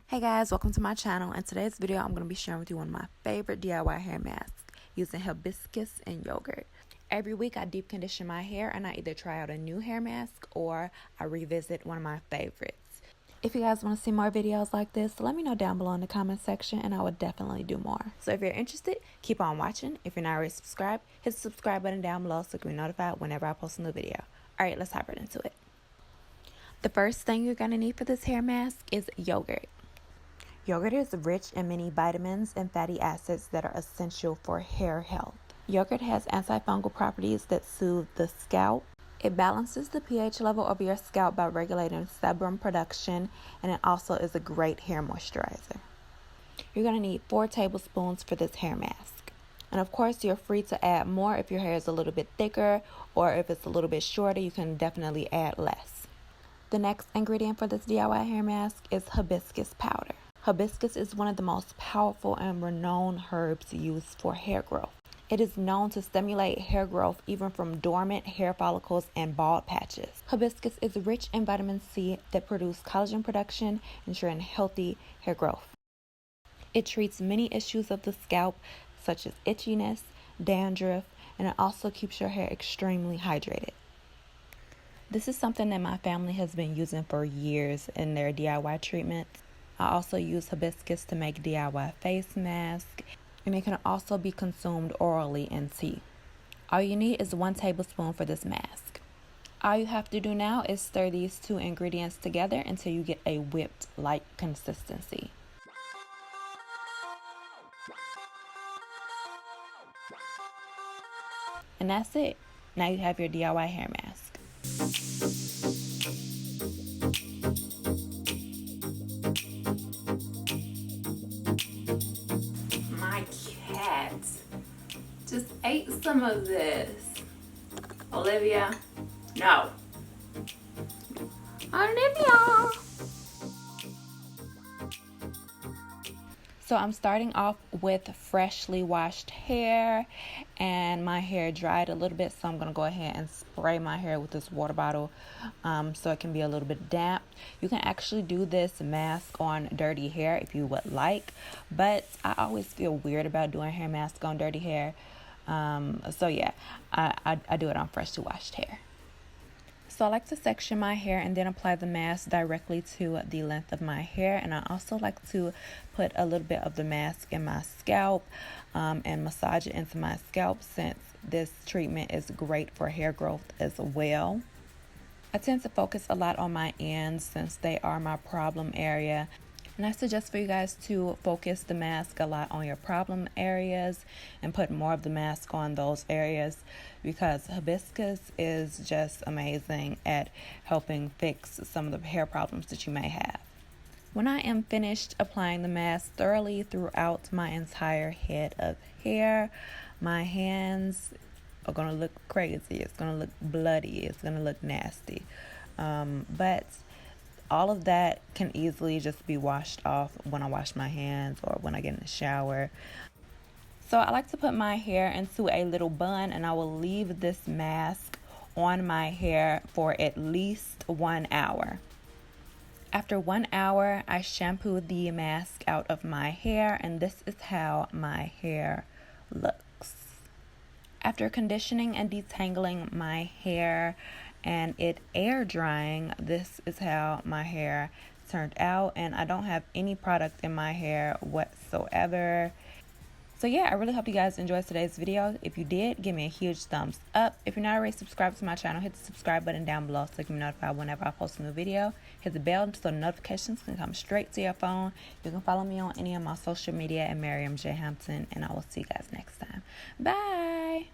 Hey guys, welcome to my channel. In today's video, I'm going to be sharing with you one of my favorite DIY hair masks using hibiscus and yogurt. Every week I deep condition my hair and I either try out a new hair mask or I revisit one of my favorites. If you guys want to see more videos like this, let me know down below in the comment section and I will definitely do more. So if you're interested, keep on watching. If you're not already subscribed, hit the subscribe button down below so you can be notified whenever I post a new video. Alright, let's hop right into it. The first thing you're going to need for this hair mask is yogurt. Yogurt is rich in many vitamins and fatty acids that are essential for hair health. Yogurt has antifungal properties that soothe the scalp. It balances the pH level of your scalp by regulating sebum production, and it also is a great hair moisturizer. You're going to need 4 tablespoons for this hair mask. And of course, you're free to add more if your hair is a little bit thicker, or if it's a little bit shorter, you can definitely add less. The next ingredient for this DIY hair mask is hibiscus powder. Hibiscus is one of the most powerful and renowned herbs used for hair growth. It is known to stimulate hair growth even from dormant hair follicles and bald patches. Hibiscus is rich in vitamin C that produce collagen production, ensuring healthy hair growth. It treats many issues of the scalp, such as itchiness, dandruff, and it also keeps your hair extremely hydrated. This is something that my family has been using for years in their DIY treatments. I also use hibiscus to make DIY face masks, and it can also be consumed orally in tea. All you need is 1 tablespoon for this mask. All you have to do now is stir these 2 ingredients together until you get a whipped-like consistency. And that's it. Now you have your DIY hair mask. My cat just ate some of this. Olivia, no. Olivia. So I'm starting off with freshly washed hair, and my hair dried a little bit, so I'm going to go ahead and spray my hair with this water bottle so it can be a little bit damp. You can actually do this mask on dirty hair if you would like, but I always feel weird about doing hair mask on dirty hair. So yeah, I do it on freshly washed hair. So I like to section my hair and then apply the mask directly to the length of my hair. And I also like to put a little bit of the mask in my scalp and massage it into my scalp, since this treatment is great for hair growth as well. I tend to focus a lot on my ends since they are my problem area. And I suggest for you guys to focus the mask a lot on your problem areas and put more of the mask on those areas, because hibiscus is just amazing at helping fix some of the hair problems that you may have. When I am finished applying the mask thoroughly throughout my entire head of hair, my hands are going to look crazy. It's going to look bloody. It's going to look nasty. But all of that can easily just be washed off when I wash my hands or when I get in the shower. So I like to put my hair into a little bun, and I will leave this mask on my hair for at least 1 hour. After 1 hour, I shampoo the mask out of my hair, and this is how my hair looks. After conditioning and detangling my hair and it air drying, this is how my hair turned out, and I don't have any product in my hair whatsoever. So yeah, I really hope you guys enjoyed today's video. If you did, give me a huge thumbs up. If you're not already subscribed to my channel, hit the subscribe button down below so you can be notified whenever I post a new video. Hit the bell so notifications can come straight to your phone. You can follow me on any of my social media at Maryam J. Hampton, and I will see you guys next time. Bye!